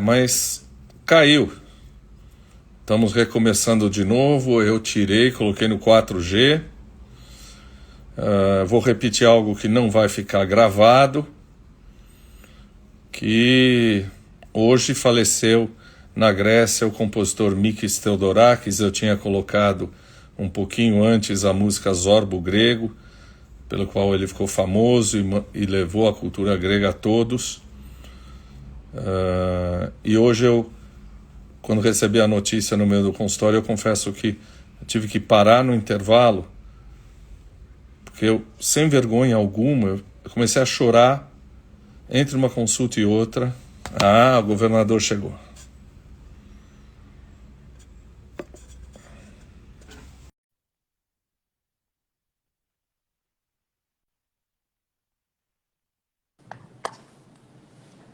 Mas caiu. Estamos recomeçando de novo. Eu tirei, coloquei no 4G. Vou repetir algo que não vai ficar gravado. Que hoje faleceu na Grécia o compositor Mikis Theodorakis. Eu tinha colocado um pouquinho antes a música Zorbo Grego, pelo qual ele ficou famoso e levou a cultura grega a todos. E hoje quando recebi a notícia no meio do consultório, eu confesso que eu tive que parar no intervalo, porque eu, sem vergonha alguma, eu comecei a chorar entre uma consulta e outra. O governador chegou.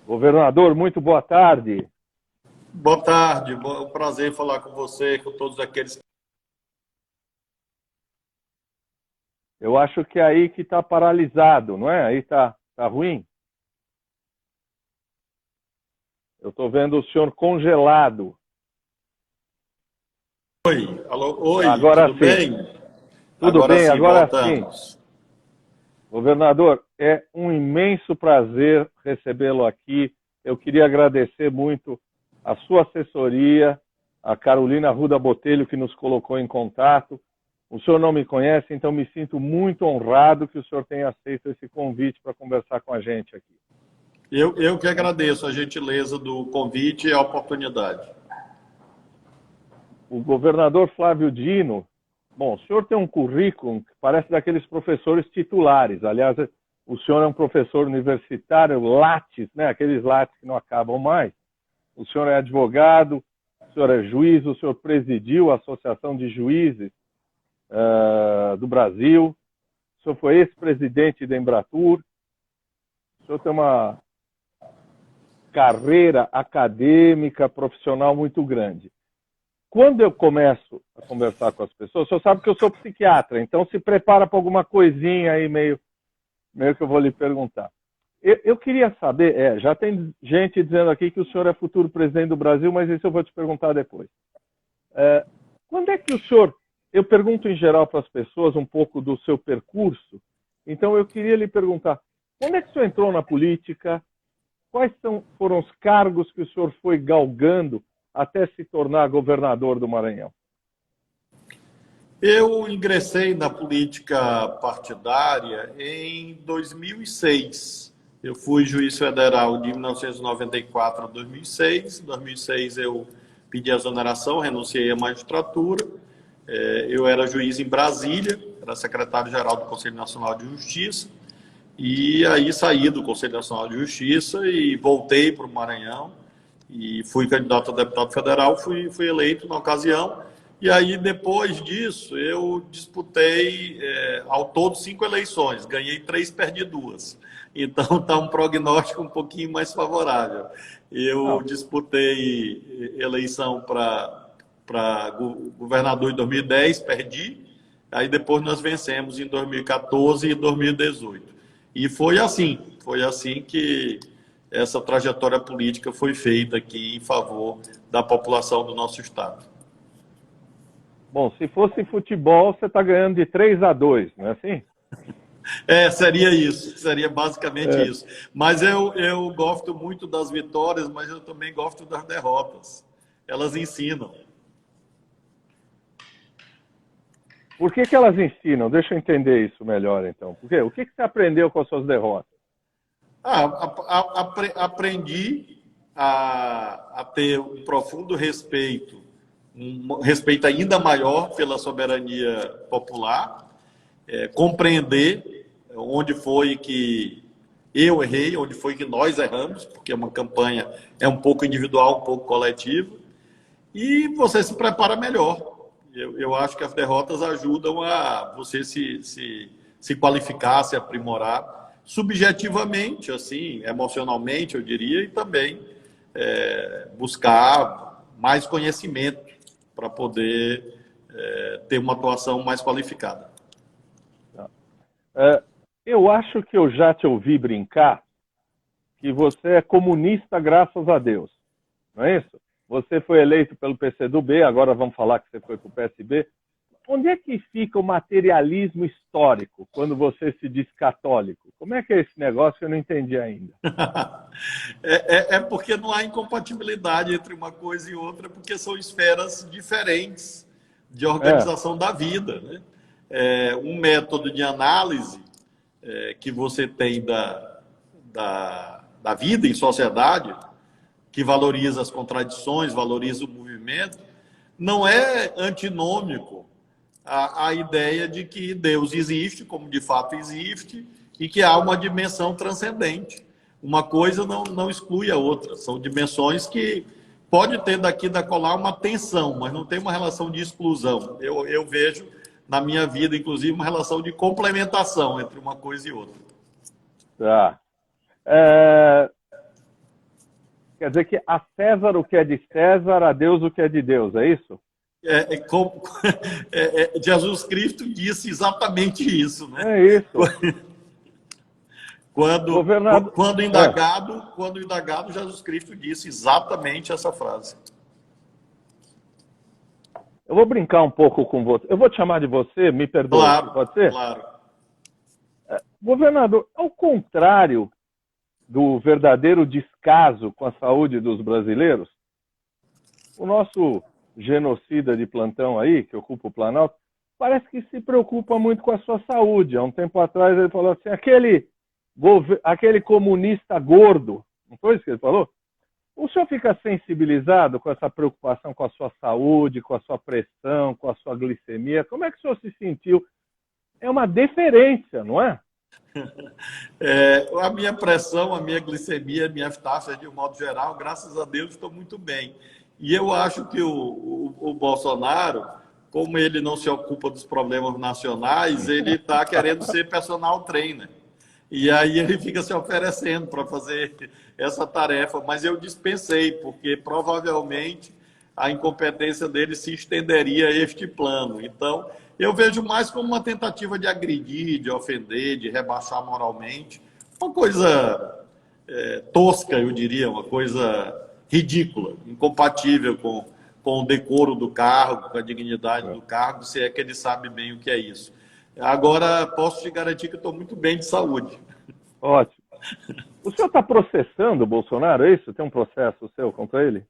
Governador, muito boa tarde. Boa tarde, é um prazer falar com você, com todos aqueles. Eu acho que é aí que está paralisado, não é? Aí tá ruim. Eu estou vendo o senhor congelado. Oi, alô, oi, agora tudo sim. bem? Tudo bem, agora voltamos. Sim. Governador, é um imenso prazer recebê-lo aqui. Eu queria agradecer muito a sua assessoria, a Carolina Ruda Botelho, que nos colocou em contato. O senhor não me conhece, então me sinto muito honrado que o senhor tenha aceito esse convite para conversar com a gente aqui. Eu que agradeço a gentileza do convite e a oportunidade. O governador Flávio Dino, bom, o senhor tem um currículo que parece daqueles professores titulares. Aliás, o senhor é um professor universitário, Lattes, né? Aqueles Lattes que não acabam mais. O senhor é advogado, o senhor é juiz, o senhor presidiu a Associação de Juízes do Brasil, o senhor foi ex-presidente da Embratur, o senhor tem uma carreira acadêmica, profissional muito grande. Quando eu começo a conversar com as pessoas, o senhor sabe que eu sou psiquiatra, então se prepara para alguma coisinha aí meio que eu vou lhe perguntar. Eu queria saber, já tem gente dizendo aqui que o senhor é futuro presidente do Brasil, mas isso eu vou te perguntar depois. Quando é que o senhor... Eu pergunto em geral para as pessoas um pouco do seu percurso, então eu queria lhe perguntar, quando é que o senhor entrou na política? Quais foram os cargos que o senhor foi galgando até se tornar governador do Maranhão? Eu ingressei na política partidária em 2006. Eu fui juiz federal de 1994 a 2006. Em 2006 eu pedi exoneração, renunciei à magistratura. Eu era juiz em Brasília, era secretário-geral do Conselho Nacional de Justiça. E aí saí do Conselho Nacional de Justiça e voltei para o Maranhão. E fui candidato a deputado federal, fui eleito na ocasião. E aí, depois disso, eu disputei, ao todo, 5 eleições. Ganhei 3, perdi 2. Então, está um prognóstico um pouquinho mais favorável. Eu disputei eleição para governador em 2010, perdi. Aí, depois, nós vencemos em 2014 e 2018. E foi assim que essa trajetória política foi feita aqui em favor da população do nosso estado. Bom, se fosse futebol, você está ganhando de 3-2, não é assim? Seria isso, seria basicamente isso. Mas eu gosto muito das vitórias, mas eu também gosto das derrotas. Elas ensinam. Por que elas ensinam? Deixa eu entender isso melhor, então. Por quê? O que você aprendeu com as suas derrotas? Aprendi a ter um profundo respeito, um respeito ainda maior pela soberania popular, compreender onde foi que eu errei, onde foi que nós erramos, porque uma campanha é um pouco individual, um pouco coletiva, e você se prepara melhor. Eu acho que as derrotas ajudam a você se qualificar, se aprimorar, subjetivamente, assim, emocionalmente, eu diria, e também buscar mais conhecimento para poder ter uma atuação mais qualificada. Eu acho que eu já te ouvi brincar que você é comunista graças a Deus, não é isso? Você foi eleito pelo PCdoB, agora vamos falar que você foi para o PSB. Onde é que fica o materialismo histórico quando você se diz católico? Como é que é esse negócio que eu não entendi ainda? É porque não há incompatibilidade entre uma coisa e outra, porque são esferas diferentes de organização da vida, né? Um método de análise que você tem da vida em sociedade, que valoriza as contradições, valoriza o movimento, não é antinômico à ideia de que Deus existe, como de fato existe, e que há uma dimensão transcendente. Uma coisa não exclui a outra. São dimensões que pode ter daqui da colar uma tensão, mas não tem uma relação de exclusão. Eu vejo na minha vida, inclusive, uma relação de complementação entre uma coisa e outra. Tá. Quer dizer que a César o que é de César, a Deus o que é de Deus, é isso? Jesus Cristo disse exatamente isso, né? É isso. Quando indagado, Jesus Cristo disse exatamente essa frase. Eu vou brincar um pouco com você. Eu vou te chamar de você, me perdoe. Claro, pode ser? Claro. Governador, ao contrário do verdadeiro descaso com a saúde dos brasileiros, o nosso genocida de plantão aí, que ocupa o Planalto, parece que se preocupa muito com a sua saúde. Há um tempo atrás ele falou assim, aquele comunista gordo, não foi isso que ele falou? O senhor fica sensibilizado com essa preocupação com a sua saúde, com a sua pressão, com a sua glicemia? Como é que o senhor se sentiu? É uma deferência, não é? A minha pressão, a minha glicemia, a minha taxa, de um modo geral, graças a Deus, estou muito bem. E eu acho que o Bolsonaro, como ele não se ocupa dos problemas nacionais, ele está querendo ser personal trainer. E aí ele fica se oferecendo para fazer essa tarefa. Mas eu dispensei, porque provavelmente a incompetência dele se estenderia a este plano. Então, eu vejo mais como uma tentativa de agredir, de ofender, de rebaixar moralmente. Uma coisa tosca, eu diria, uma coisa ridícula, incompatível com o decoro do cargo, com a dignidade do cargo, se é que ele sabe bem o que é isso. Agora, posso te garantir que estou muito bem de saúde. Ótimo. O senhor está processando o Bolsonaro, é isso? Tem um processo seu contra ele?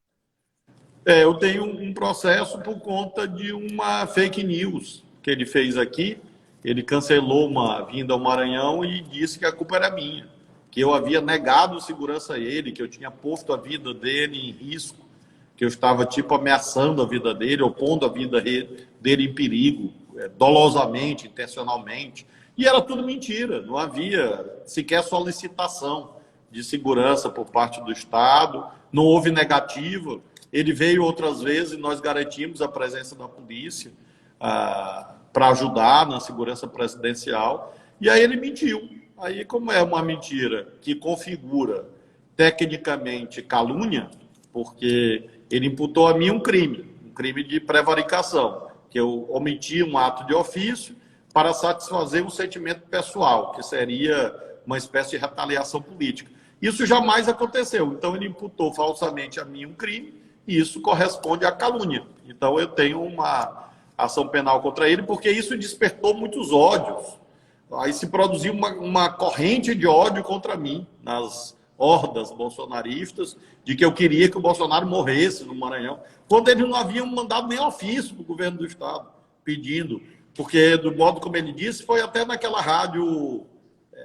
Eu tenho um processo por conta de uma fake news que ele fez aqui. Ele cancelou uma vinda ao Maranhão e disse que a culpa era minha, que eu havia negado segurança a ele, que eu tinha posto a vida dele em risco, que eu estava, ameaçando a vida dele, ou pondo a vida dele em perigo, dolosamente, intencionalmente. E era tudo mentira, não havia sequer solicitação de segurança por parte do Estado, não houve negativa. Ele veio outras vezes e nós garantimos a presença da polícia para ajudar na segurança presidencial. E aí ele mentiu. Aí, como é uma mentira que configura tecnicamente calúnia, porque ele imputou a mim um crime de prevaricação, que eu omiti um ato de ofício para satisfazer um sentimento pessoal, que seria uma espécie de retaliação política. Isso jamais aconteceu. Então, ele imputou falsamente a mim um crime, e isso corresponde à calúnia. Então, eu tenho uma ação penal contra ele, porque isso despertou muitos ódios. Aí se produziu uma corrente de ódio contra mim, nas hordas bolsonaristas, de que eu queria que o Bolsonaro morresse no Maranhão, quando eles não haviam mandado nem ofício para o governo do Estado, pedindo. Porque, do modo como ele disse, foi até naquela rádio,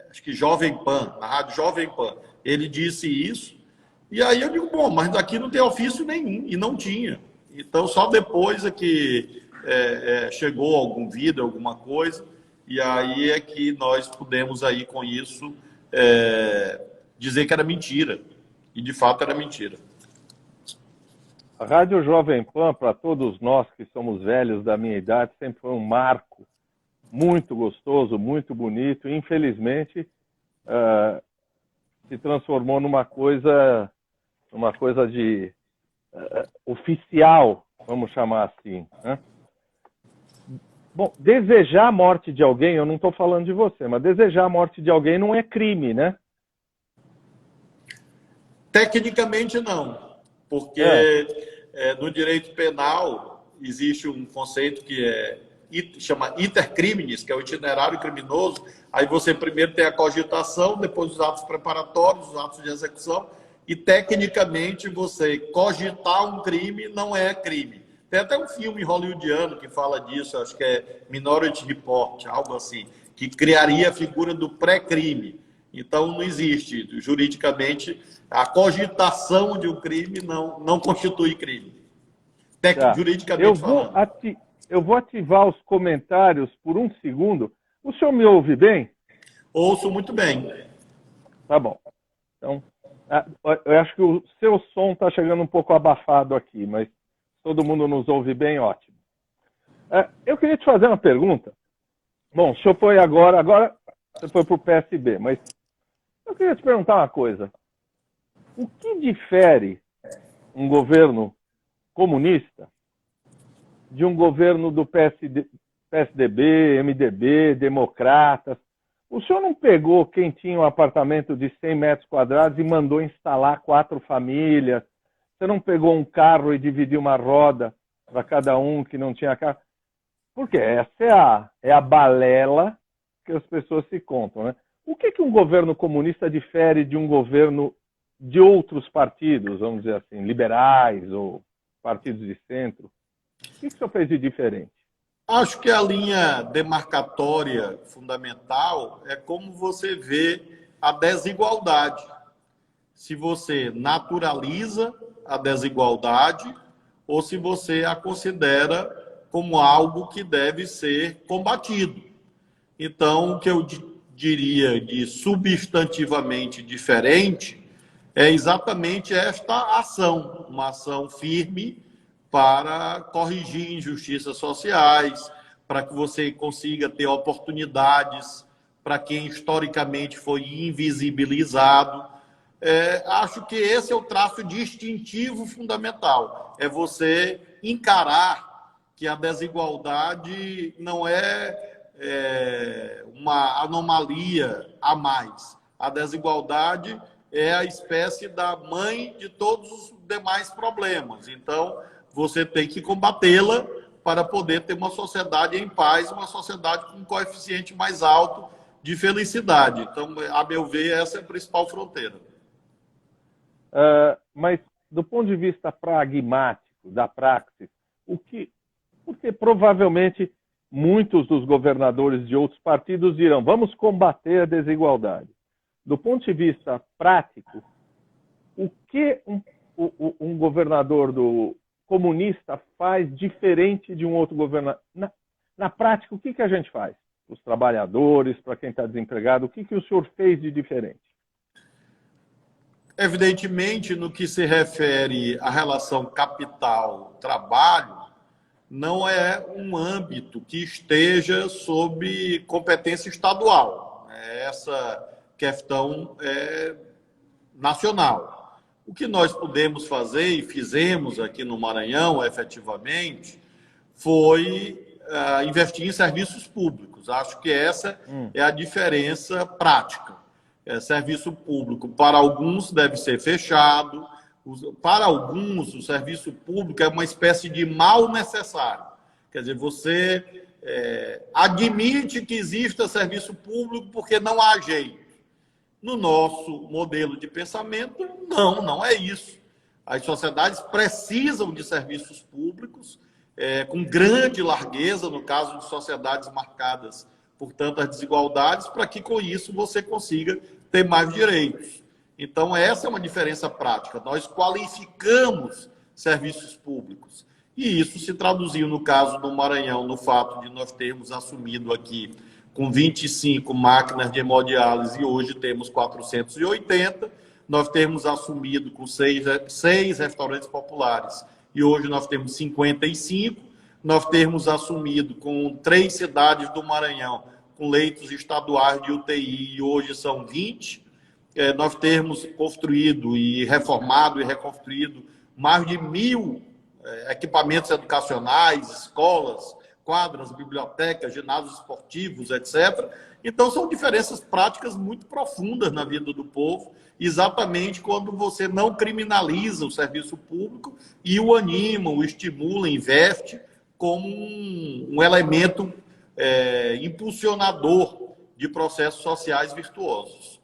acho que Jovem Pan, na rádio Jovem Pan, ele disse isso. E aí eu digo, bom, mas daqui não tem ofício nenhum, e não tinha. Então, só depois é que chegou algum vídeo, alguma coisa, e aí é que nós pudemos aí com isso dizer que era mentira. E de fato era mentira. A Rádio Jovem Pan, para todos nós que somos velhos da minha idade, sempre foi um marco muito gostoso, muito bonito. Infelizmente, se transformou numa coisa de oficial, vamos chamar assim, né? Bom, desejar a morte de alguém, eu não estou falando de você, mas desejar a morte de alguém não é crime, né? Tecnicamente, não, porque no direito penal existe um conceito que chama iter criminis, que é o itinerário criminoso. Aí você primeiro tem a cogitação, depois os atos preparatórios, os atos de execução, e tecnicamente você cogitar um crime não é crime. Tem até um filme hollywoodiano que fala disso, acho que é Minority Report, algo assim, que criaria a figura do pré-crime. Então, não existe, juridicamente, a cogitação de um crime não constitui crime. Juridicamente falando. Eu vou ativar os comentários por um segundo. O senhor me ouve bem? Ouço muito bem. Tá bom. Então, eu acho que o seu som está chegando um pouco abafado aqui, mas todo mundo nos ouve bem, ótimo. Eu queria te fazer uma pergunta. Bom, o senhor foi agora você foi para o PSB, mas eu queria te perguntar uma coisa. O que difere um governo comunista de um governo do PSDB, MDB, democratas? O senhor não pegou quem tinha um apartamento de 100 metros quadrados e mandou instalar 4 famílias? Você não pegou um carro e dividiu uma roda para cada um que não tinha carro? Porque essa é a balela que as pessoas se contam, né? O que um governo comunista difere de um governo de outros partidos, vamos dizer assim, liberais ou partidos de centro? O que o senhor fez de diferente? Acho que a linha demarcatória fundamental é como você vê a desigualdade. Se você naturaliza a desigualdade ou se você a considera como algo que deve ser combatido. Então, o que eu diria de substantivamente diferente é exatamente esta ação, uma ação firme para corrigir injustiças sociais, para que você consiga ter oportunidades para quem historicamente foi invisibilizado. Acho que esse é o traço distintivo fundamental, é você encarar que a desigualdade não é uma anomalia a mais. A desigualdade é a espécie da mãe de todos os demais problemas. Então, você tem que combatê-la para poder ter uma sociedade em paz, uma sociedade com um coeficiente mais alto de felicidade. Então, a meu ver, essa é a principal fronteira. Mas, do ponto de vista pragmático, da praxis, porque provavelmente muitos dos governadores de outros partidos dirão: vamos combater a desigualdade. Do ponto de vista prático, o que um governador comunista faz diferente de um outro governador? Na prática, o que a gente faz? Os trabalhadores, para quem está desempregado, o que o senhor fez de diferente? Evidentemente, no que se refere à relação capital-trabalho, não é um âmbito que esteja sob competência estadual. Essa questão é nacional. O que nós pudemos fazer e fizemos aqui no Maranhão, efetivamente, foi investir em serviços públicos. Acho que essa é a diferença prática. Serviço público, para alguns, deve ser fechado. Para alguns, o serviço público é uma espécie de mal necessário. Quer dizer, você admite que exista serviço público porque não há jeito. No nosso modelo de pensamento, não é isso. As sociedades precisam de serviços públicos com grande largueza, no caso de sociedades marcadas por tantas desigualdades, para que com isso você consiga ter mais direitos. Então, essa é uma diferença prática. Nós qualificamos serviços públicos. E isso se traduziu, no caso do Maranhão, no fato de nós termos assumido aqui com 25 máquinas de hemodiálise e hoje temos 480. Nós temos assumido com 6 restaurantes populares e hoje nós temos 55. Nós temos assumido com 3 cidades do Maranhão com leitos estaduais de UTI e hoje são 20. Nós temos construído e reformado e reconstruído mais de 1.000 equipamentos educacionais, escolas, quadras, bibliotecas, ginásios esportivos, etc. Então, são diferenças práticas muito profundas na vida do povo, exatamente quando você não criminaliza o serviço público e o anima, o estimula, investe como um elemento impulsionador de processos sociais virtuosos.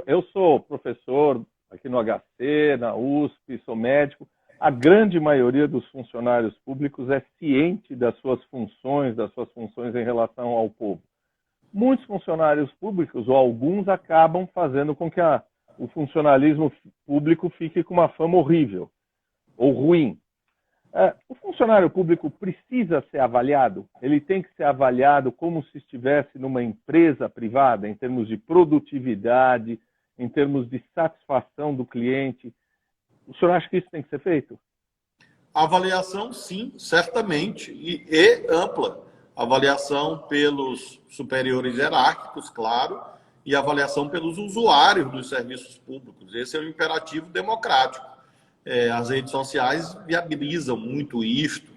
Eu sou professor aqui no HC, na USP, sou médico. A grande maioria dos funcionários públicos é ciente das suas funções em relação ao povo. Muitos funcionários públicos, ou alguns, acabam fazendo com que o funcionalismo público fique com uma fama horrível ou ruim. O funcionário público precisa ser avaliado, ele tem que ser avaliado como se estivesse numa empresa privada, em termos de produtividade, em termos de satisfação do cliente. O senhor acha que isso tem que ser feito? Avaliação, sim, certamente, e ampla. Avaliação pelos superiores hierárquicos, claro, e avaliação pelos usuários dos serviços públicos. Esse é um imperativo democrático. As redes sociais viabilizam muito isto,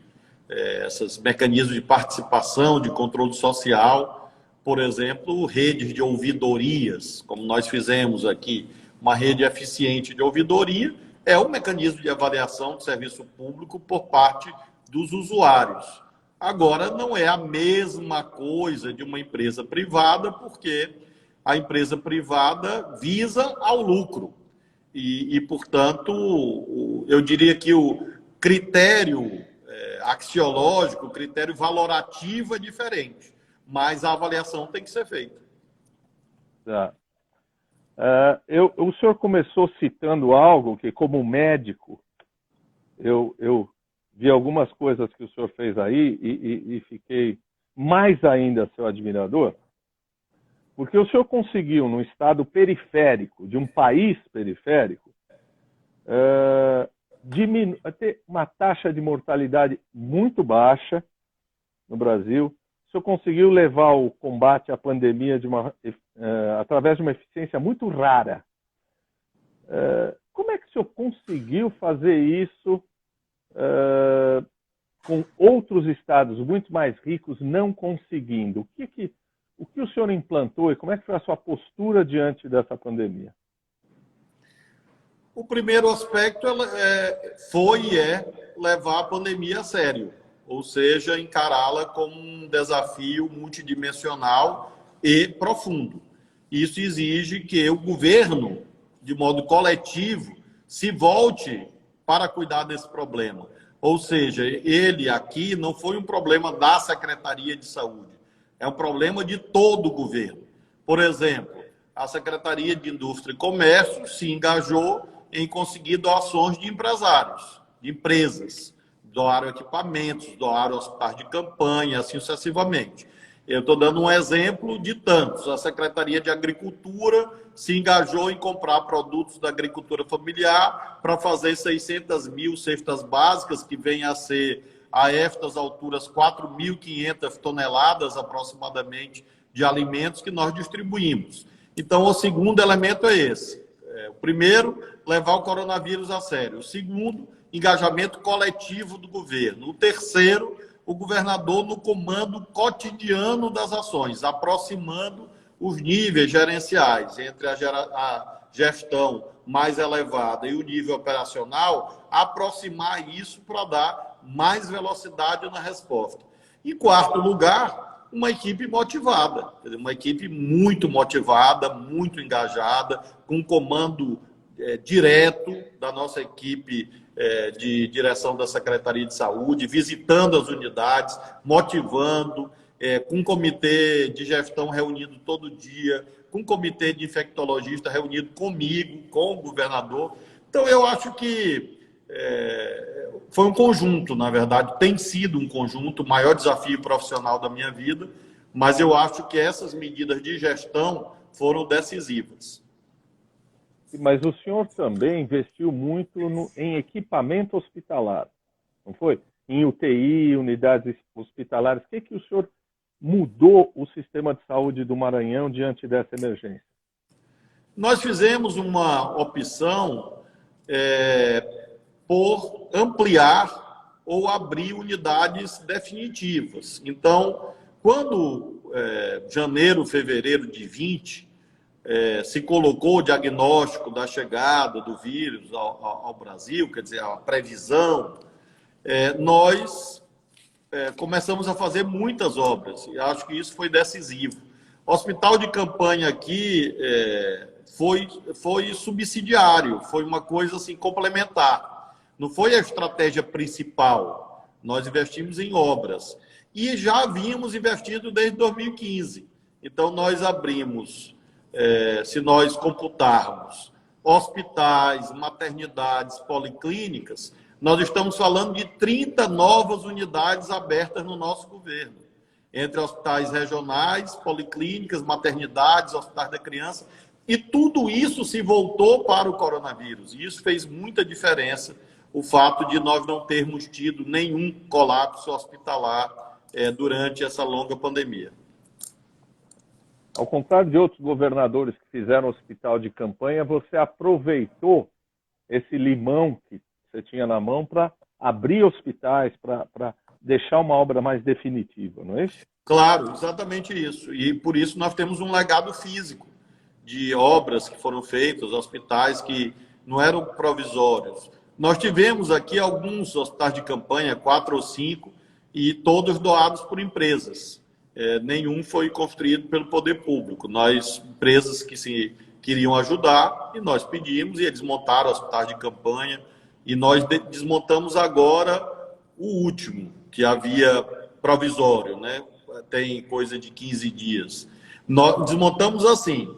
esses mecanismos de participação, de controle social, por exemplo, redes de ouvidorias, como nós fizemos aqui, uma rede eficiente de ouvidoria, é um mecanismo de avaliação de serviço público por parte dos usuários. Agora, não é a mesma coisa de uma empresa privada, porque a empresa privada visa ao lucro. Portanto, eu diria que o critério axiológico, o critério valorativo é diferente, mas a avaliação tem que ser feita. Tá. O senhor começou citando algo que, como médico, eu vi algumas coisas que o senhor fez aí e fiquei mais ainda seu admirador, porque o senhor conseguiu, num estado periférico, de um país periférico, ter uma taxa de mortalidade muito baixa no Brasil. O senhor conseguiu levar o combate à pandemia através de uma eficiência muito rara. Como é que o senhor conseguiu fazer isso com outros estados muito mais ricos não conseguindo? O que o senhor implantou e como é que foi a sua postura diante dessa pandemia? O primeiro aspecto foi e é levar a pandemia a sério, ou seja, encará-la como um desafio multidimensional e profundo. Isso exige que o governo, de modo coletivo, se volte para cuidar desse problema. Ou seja, ele aqui não foi um problema da Secretaria de Saúde, é um problema de todo o governo. Por exemplo, a Secretaria de Indústria e Comércio se engajou em conseguir doações de empresários, de empresas. Doaram equipamentos, doaram hospitais de campanha, assim sucessivamente. Eu estou dando um exemplo de tantos. A Secretaria de Agricultura se engajou em comprar produtos da agricultura familiar para fazer 600 mil cestas básicas, que vem a ser, a estas alturas, 4.500 toneladas aproximadamente de alimentos que nós distribuímos. Então, o segundo elemento é esse. O primeiro, levar o coronavírus a sério. O segundo, engajamento coletivo do governo. O terceiro, o governador no comando cotidiano das ações, aproximando os níveis gerenciais entre a gestão mais elevada e o nível operacional, aproximar isso para dar mais velocidade na resposta. Em quarto lugar, uma equipe motivada, uma equipe muito motivada, muito engajada, com comando direto da nossa equipe de direção da Secretaria de Saúde, visitando as unidades, motivando, com um comitê de gestão reunido todo dia, com um comitê de infectologista reunido comigo, com o governador. Então, eu acho que foi um conjunto, na verdade, tem sido um conjunto, o maior desafio profissional da minha vida, mas eu acho que essas medidas de gestão foram decisivas. Mas o senhor também investiu muito em equipamento hospitalar, não foi? Em UTI, unidades hospitalares. O que o senhor mudou o sistema de saúde do Maranhão diante dessa emergência? Nós fizemos uma opção por ampliar ou abrir unidades definitivas. Então, quando janeiro, fevereiro de 20, se colocou o diagnóstico da chegada do vírus ao Brasil, quer dizer, a previsão, nós começamos a fazer muitas obras, e acho que isso foi decisivo. O hospital de campanha aqui foi subsidiário, foi uma coisa assim, complementar. Não foi a estratégia principal. Nós investimos em obras. E já havíamos investido desde 2015. Então, nós abrimos, se nós computarmos, hospitais, maternidades, policlínicas, nós estamos falando de 30 novas unidades abertas no nosso governo, entre hospitais regionais, policlínicas, maternidades, hospitais da criança, e tudo isso se voltou para o coronavírus. E isso fez muita diferença, o fato de nós não termos tido nenhum colapso hospitalar durante essa longa pandemia. Ao contrário de outros governadores que fizeram hospital de campanha, você aproveitou esse limão que você tinha na mão para abrir hospitais, para deixar uma obra mais definitiva, não é isso? Claro, exatamente isso. E por isso nós temos um legado físico de obras que foram feitas, hospitais que não eram provisórios. Nós tivemos aqui alguns hospitais de campanha, 4 ou 5, e todos doados por empresas. Nenhum foi construído pelo poder público. Nós, empresas que se queriam ajudar, e nós pedimos, e eles montaram hospitais de campanha, e nós desmontamos agora o último, que havia provisório, né? Tem coisa de 15 dias. Nós desmontamos assim,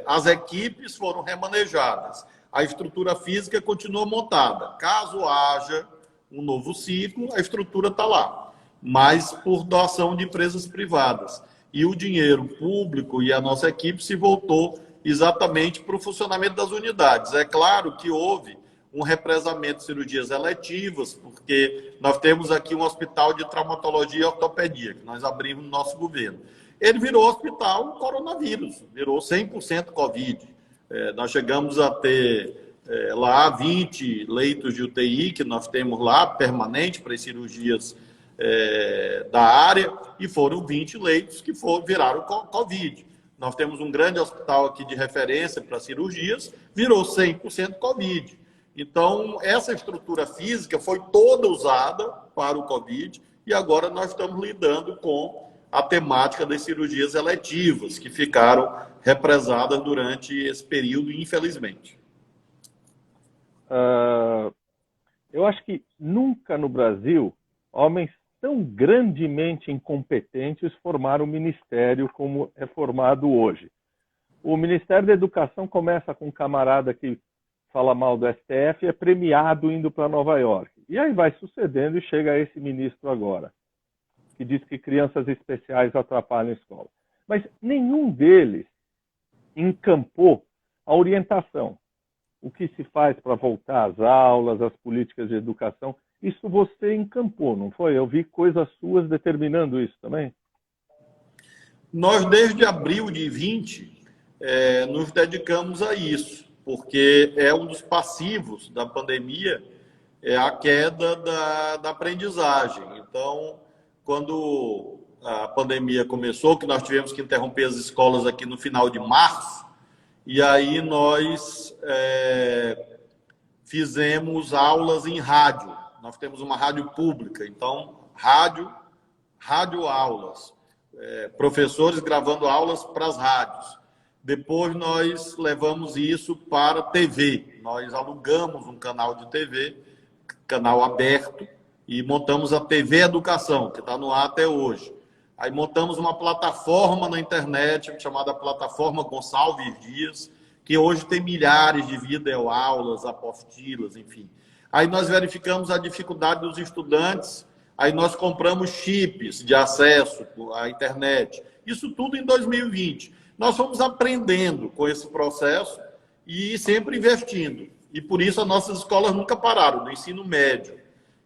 as equipes foram remanejadas, a estrutura física continua montada. Caso haja um novo ciclo, a estrutura está lá, mas por doação de empresas privadas. E o dinheiro público e a nossa equipe se voltou exatamente para o funcionamento das unidades. É claro que houve um represamento de cirurgias eletivas, porque nós temos aqui um hospital de traumatologia e ortopedia, que nós abrimos no nosso governo. Ele virou hospital coronavírus, virou 100% Covid. Nós chegamos a ter lá 20 leitos de UTI, que nós temos lá, permanente, para as cirurgias da área, e foram 20 leitos que viraram Covid. Nós temos um grande hospital aqui de referência para cirurgias, virou 100% Covid. Então, essa estrutura física foi toda usada para o Covid e agora nós estamos lidando com a temática das cirurgias eletivas, que ficaram represadas durante esse período, infelizmente. Eu acho que nunca no Brasil homens tão grandemente incompetentes formaram o ministério como é formado hoje. O Ministério da Educação começa com um camarada que fala mal do STF e é premiado indo para Nova York. E aí vai sucedendo e chega esse ministro agora, que diz que crianças especiais atrapalham a escola. Mas nenhum deles encampou a orientação. O que se faz para voltar às aulas, as políticas de educação, isso você encampou, não foi? Eu vi coisas suas determinando isso também. Nós, desde abril de 20, nos dedicamos a isso, porque é um dos passivos da pandemia, a queda da aprendizagem. Então, quando a pandemia começou, que nós tivemos que interromper as escolas aqui no final de março, e aí nós fizemos aulas em rádio. Nós temos uma rádio pública, então, rádio aulas, professores gravando aulas para as rádios. Depois nós levamos isso para TV. Nós alugamos um canal de TV, canal aberto, e montamos a TV Educação, que está no ar até hoje. Aí montamos uma plataforma na internet chamada Plataforma Gonçalves Dias, que hoje tem milhares de videoaulas, apostilas, enfim. Aí nós verificamos a dificuldade dos estudantes, aí nós compramos chips de acesso à internet. Isso tudo em 2020. Nós fomos aprendendo com esse processo e sempre investindo. E por isso as nossas escolas nunca pararam, no ensino médio.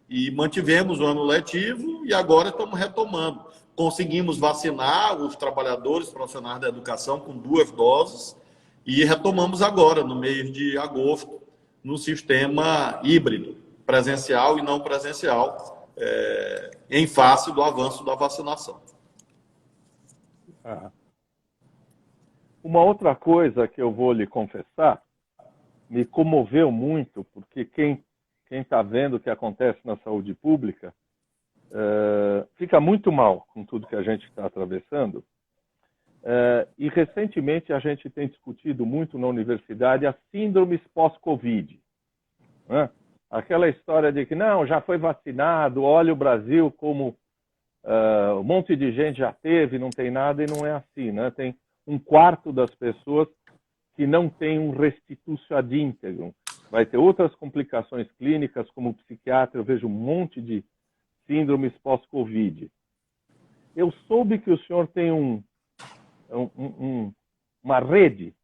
E mantivemos o ano letivo e agora estamos retomando. Conseguimos vacinar os trabalhadores profissionais da educação com 2 doses e retomamos agora, no mês de agosto, no sistema híbrido, presencial e não presencial, em face do avanço da vacinação. Uma outra coisa que eu vou lhe confessar, me comoveu muito, porque quem está vendo o que acontece na saúde pública fica muito mal com tudo que a gente está atravessando. E recentemente a gente tem discutido muito na universidade as síndromes pós-Covid. Né? Aquela história de que não, já foi vacinado, olha o Brasil como um monte de gente já teve, não tem nada, e não é assim. Né? Tem 1/4 das pessoas que não tem um restitutio ad integrum. Vai ter outras complicações clínicas, como psiquiatra, eu vejo um monte de síndromes pós-Covid. Eu soube que o senhor tem uma rede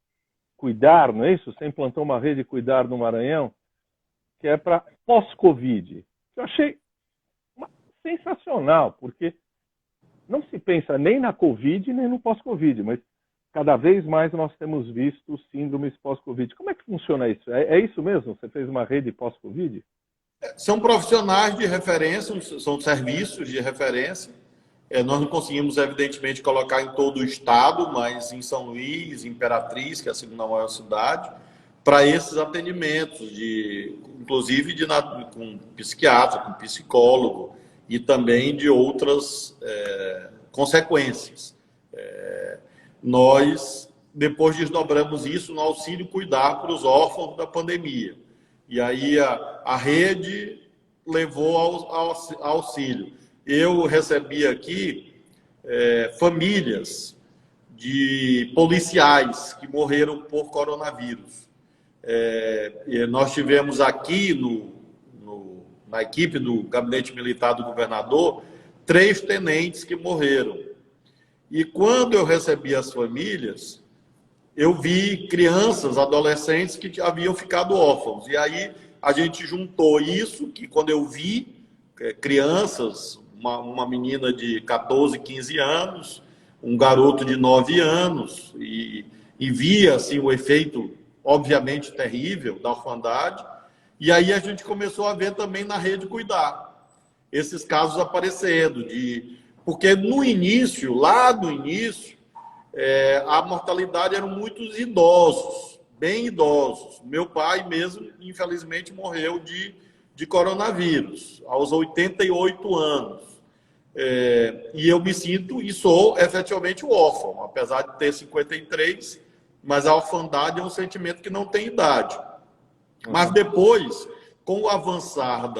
Cuidar, não é isso? Você implantou uma rede Cuidar no Maranhão, que é para pós-Covid. Eu achei sensacional, porque não se pensa nem na Covid, nem no pós-Covid, mas cada vez mais nós temos visto síndromes pós-Covid. Como é que funciona isso? É isso mesmo? Você fez uma rede pós-Covid? São profissionais de referência, são serviços de referência. Nós não conseguimos, evidentemente, colocar em todo o estado, mas em São Luís, Imperatriz, que é a segunda maior cidade, para esses atendimentos, inclusive com psiquiatra, com psicólogo e também de outras consequências. Nós, depois, desdobramos isso no auxílio Cuidar para os órfãos da pandemia. E aí a rede levou ao auxílio. Eu recebi aqui famílias de policiais que morreram por coronavírus. Nós tivemos aqui na equipe do Gabinete Militar do Governador 3 tenentes que morreram. E quando eu recebi as famílias, eu vi crianças, adolescentes que haviam ficado órfãos. E aí a gente juntou isso, que quando eu vi crianças, uma menina de 14, 15 anos, um garoto de 9 anos, e via assim, o efeito, obviamente, terrível da orfandade. E aí a gente começou a ver também na rede Cuidar esses casos aparecendo, porque no início, lá no início, a mortalidade eram muitos idosos, bem idosos. Meu pai mesmo, infelizmente, morreu de coronavírus, aos 88 anos. E eu me sinto, e sou efetivamente órfão, apesar de ter 53, mas a orfandade é um sentimento que não tem idade. Mas depois, com o avançar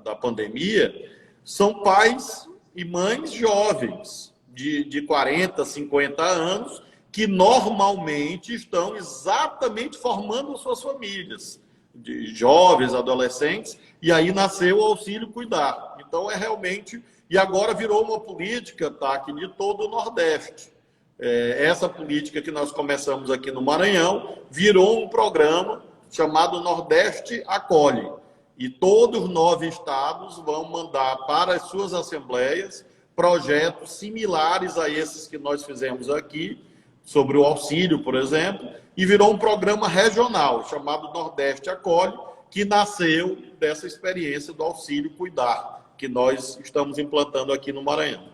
da pandemia, são pais e mães jovens, de 40, 50 anos, que normalmente estão exatamente formando suas famílias, de jovens, adolescentes, e aí nasceu o auxílio Cuidar. Então, realmente... E agora virou uma política, TAC, de todo o Nordeste. Essa política que nós começamos aqui no Maranhão virou um programa chamado Nordeste Acolhe. E todos os 9 estados vão mandar para as suas assembleias projetos similares a esses que nós fizemos aqui, sobre o auxílio, por exemplo, e virou um programa regional chamado Nordeste Acolhe, que nasceu dessa experiência do auxílio Cuidar, que nós estamos implantando aqui no Maranhão.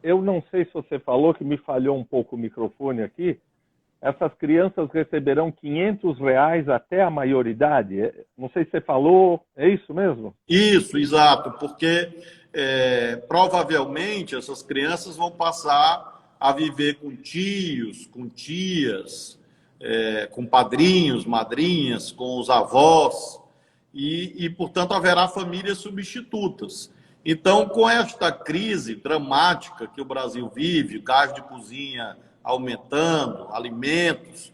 Eu não sei se você falou, que me falhou um pouco o microfone aqui. Essas crianças receberão R$500 até a maioridade? Não sei se você falou, é isso mesmo? Isso, exato, porque provavelmente essas crianças vão passar a viver com tios, com tias, com padrinhos, madrinhas, com os avós, e, portanto, haverá famílias substitutas. Então, com esta crise dramática que o Brasil vive, gás de cozinha aumentando, alimentos,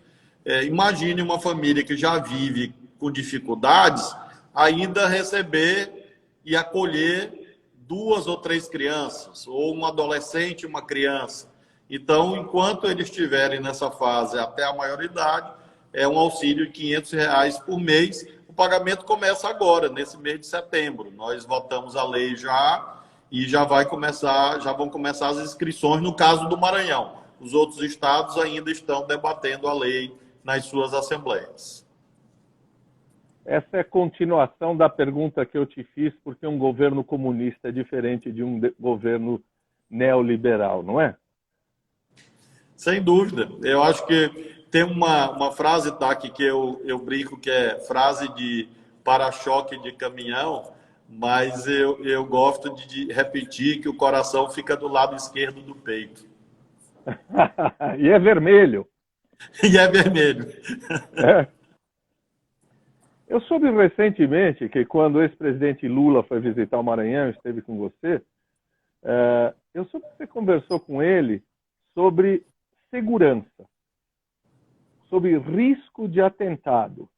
imagine uma família que já vive com dificuldades, ainda receber e acolher 2 ou 3 crianças, ou um adolescente e uma criança. Então, enquanto eles estiverem nessa fase até a maioridade, é um auxílio de R$500 por mês. O pagamento começa agora, nesse mês de setembro. Nós votamos a lei já e já vão começar as inscrições no caso do Maranhão. Os outros estados ainda estão debatendo a lei nas suas assembleias. essa é a continuação da pergunta que eu te fiz, porque um governo comunista é diferente de um governo neoliberal, não é? Sem dúvida. Eu acho que tem uma frase, Taki, que eu brinco que é frase de para-choque de caminhão, mas eu gosto de repetir que o coração fica do lado esquerdo do peito. E é vermelho. E é vermelho. É. Eu soube recentemente que quando o ex-presidente Lula foi visitar o Maranhão, esteve com você, eu soube que você conversou com ele sobre segurança, sobre risco de atentado.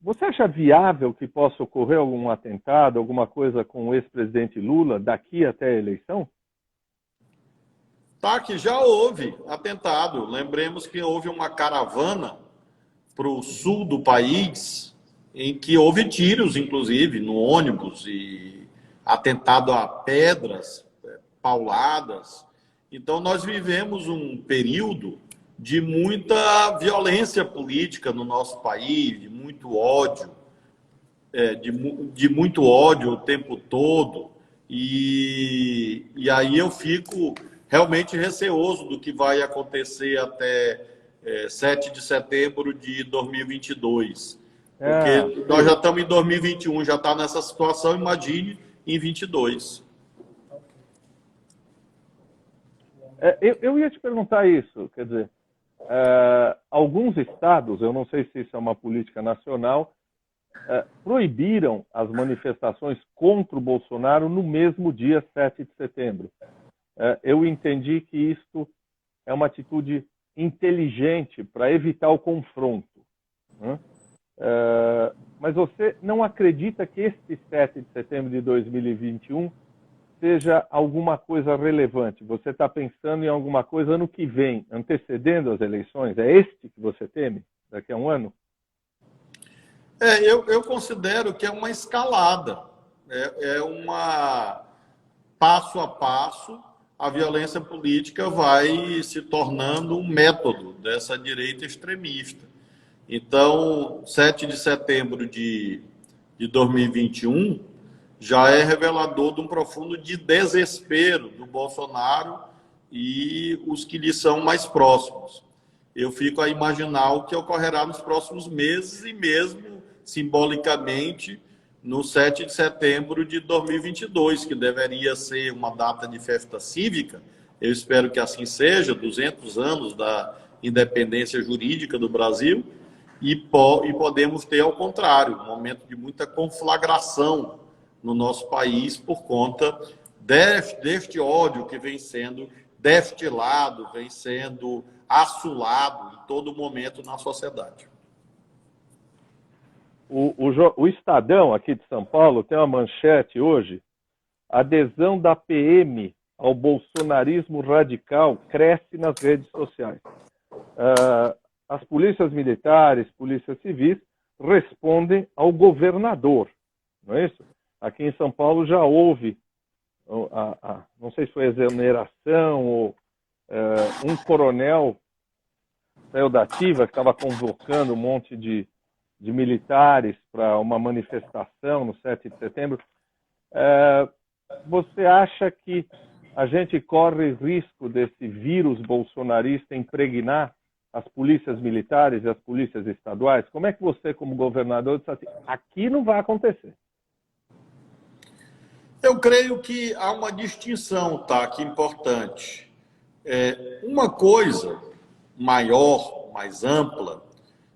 Você acha viável que possa ocorrer algum atentado, alguma coisa com o ex-presidente Lula daqui até a eleição? Tá, que já houve atentado. Lembremos que houve uma caravana para o sul do país, em que houve tiros, inclusive, no ônibus, e atentado a pedras, pauladas. Então, nós vivemos um período de muita violência política no nosso país, de muito ódio, de muito ódio o tempo todo. E aí eu fico realmente receoso do que vai acontecer até 7 de setembro de 2022. Porque nós já estamos em 2021, já está nessa situação, imagine em 22. Eu ia te perguntar isso, quer dizer, alguns estados, eu não sei se isso é uma política nacional, proibiram as manifestações contra o Bolsonaro no mesmo dia 7 de setembro. Eu entendi que isso é uma atitude inteligente para evitar o confronto. Mas você não acredita que este 7 de setembro de 2021 seja alguma coisa relevante? Você está pensando em alguma coisa ano que vem, antecedendo as eleições? É este que você teme daqui a um ano? Eu considero que é uma escalada. Uma passo a passo, a violência política vai se tornando um método dessa direita extremista. Então, 7 de setembro de 2021 já é revelador de um profundo desespero do Bolsonaro e os que lhe são mais próximos. Eu fico a imaginar o que ocorrerá nos próximos meses e mesmo simbolicamente no 7 de setembro de 2022, que deveria ser uma data de festa cívica. Eu espero que assim seja, 200 anos da independência jurídica do Brasil, e podemos ter, ao contrário, um momento de muita conflagração no nosso país por conta deste ódio que vem sendo destilado, vem sendo assolado em todo momento na sociedade. O Estadão, aqui de São Paulo, tem uma manchete hoje: adesão da PM ao bolsonarismo radical cresce nas redes sociais. As polícias militares, polícias civis, respondem ao governador, não é isso? Aqui em São Paulo já houve, não sei se foi exoneração ou um coronel saiu da ativa, que estava convocando um monte de militares para uma manifestação no 7 de setembro. Você acha que a gente corre risco desse vírus bolsonarista impregnar as polícias militares e as polícias estaduais? Como é que você, como governador, diz assim, aqui não vai acontecer? Eu creio que há uma distinção, tá, que é importante. Uma coisa maior, mais ampla,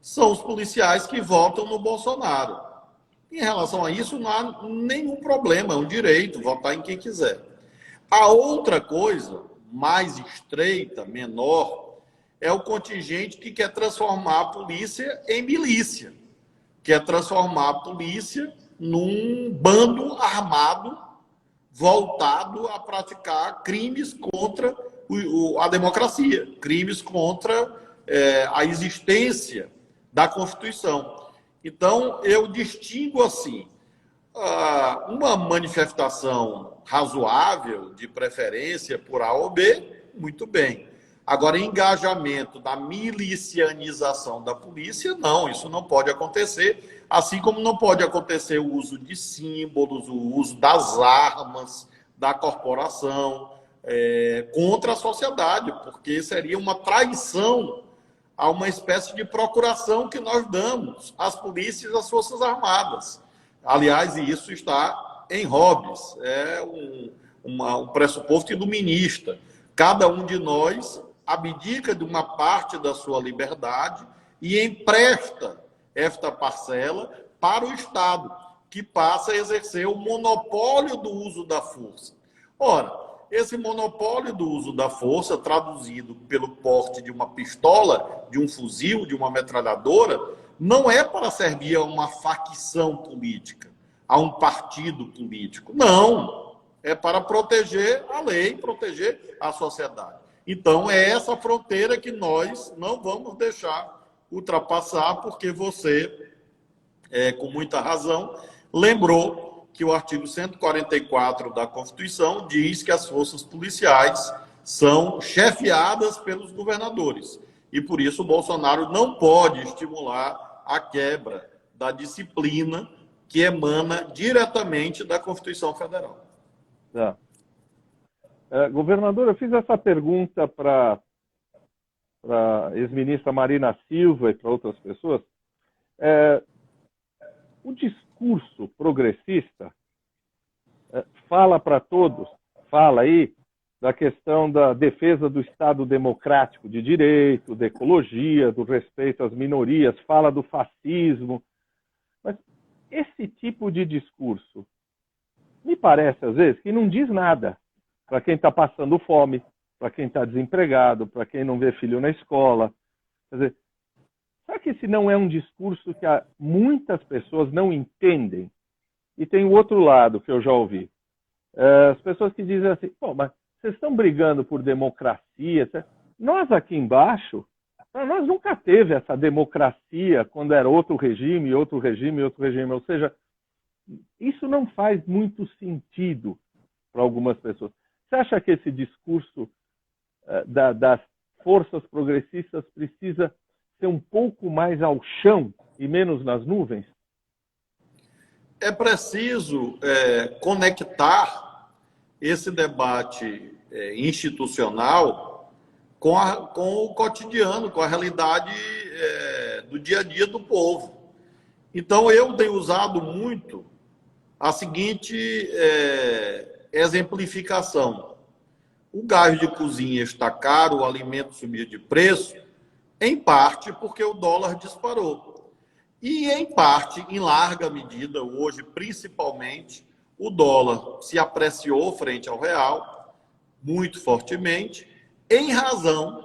são os policiais que votam no Bolsonaro. Em relação a isso, não há nenhum problema, é um direito votar em quem quiser. A outra coisa, mais estreita, menor, é o contingente que quer transformar a polícia em milícia, quer transformar a polícia num bando armado voltado a praticar crimes contra a democracia, crimes contra a existência da Constituição. Então, eu distingo assim, uma manifestação razoável, de preferência por A ou B, muito bem. Agora, engajamento da milicianização da polícia, não, isso não pode acontecer, assim como não pode acontecer o uso de símbolos, o uso das armas da corporação contra a sociedade, porque seria uma traição a uma espécie de procuração que nós damos às polícias e às Forças Armadas. Aliás, isso está em Hobbes, um pressuposto iluminista. Cada um de nós abdica de uma parte da sua liberdade e empresta esta parcela para o Estado, que passa a exercer o monopólio do uso da força. Ora, esse monopólio do uso da força, traduzido pelo porte de uma pistola, de um fuzil, de uma metralhadora, não é para servir a uma facção política, a um partido político. Não, é para proteger a lei, proteger a sociedade. Então, é essa fronteira que nós não vamos deixar ultrapassar, porque você, com muita razão, lembrou que o artigo 144 da Constituição diz que as forças policiais são chefiadas pelos governadores. E, por isso, o Bolsonaro não pode estimular a quebra da disciplina que emana diretamente da Constituição Federal. Tá. Governador, eu fiz essa pergunta para a ex-ministra Marina Silva e para outras pessoas. O discurso progressista fala para todos, fala aí da questão da defesa do Estado democrático de direito, da ecologia, do respeito às minorias, fala do fascismo. Mas esse tipo de discurso me parece, às vezes, que não diz nada para quem está passando fome, para quem está desempregado, para quem não vê filho na escola. Quer dizer, será que esse não é um discurso que muitas pessoas não entendem? E tem o outro lado que eu já ouvi. As pessoas que dizem assim, pô, mas vocês estão brigando por democracia. Nós aqui embaixo, nós nunca teve essa democracia quando era outro regime, outro regime, outro regime. Ou seja, isso não faz muito sentido para algumas pessoas. Você acha que esse discurso das forças progressistas precisa ser um pouco mais ao chão e menos nas nuvens? É preciso conectar esse debate institucional com o cotidiano, com a realidade do dia a dia do povo. Então, eu tenho usado muito a seguinte exemplificação. O gás de cozinha está caro, o alimento subiu de preço, em parte porque o dólar disparou. E, em parte, em larga medida, hoje, principalmente, o dólar se apreciou frente ao real, muito fortemente, em razão